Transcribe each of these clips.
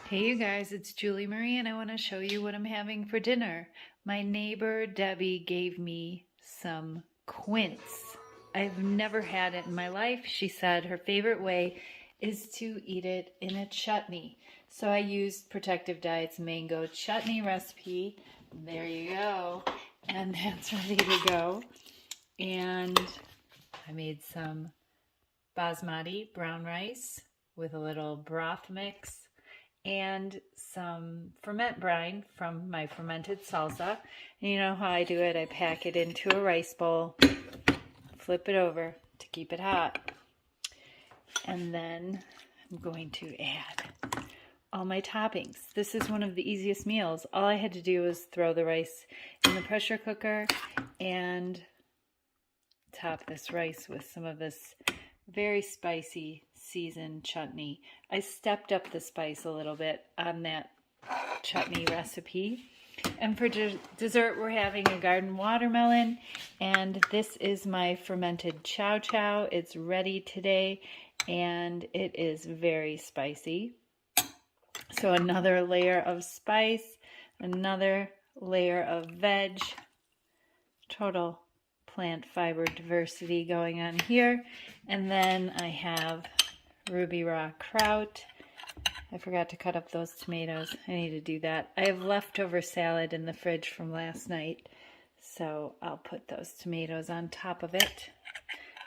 Hey you guys, it's Julie Marie and I want to show you what I'm having for dinner. My neighbor Debbie gave me some quince. I've never had it in my life. She said her favorite way is to eat it in a chutney. So I used Protective Diet's mango chutney recipe. There you go. And that's ready to go. And I made some basmati brown rice with a little broth mix and some ferment brine from my fermented salsa. And you know how I do it? I pack it into a rice bowl, flip it over to keep it hot, and then I'm going to add all my toppings. This is one of the easiest meals. All I had to do was throw the rice in the pressure cooker and top this rice with some of this very spicy seasoned chutney. I stepped up the spice a little bit on that chutney recipe. And for dessert, we're having a garden watermelon. And this is my fermented chow. It's ready today, and it is very spicy. So another layer of spice, another layer of veg, total plant fiber diversity going on here. And then I have ruby raw kraut. I forgot to cut up those tomatoes. I need to do that. I have leftover salad in the fridge from last night, so I'll put those tomatoes on top of it.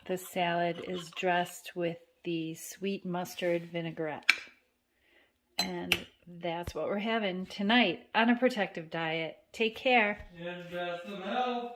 The salad is dressed with the sweet mustard vinaigrette. And that's what we're having tonight on a protective diet. Take care. Invest in health.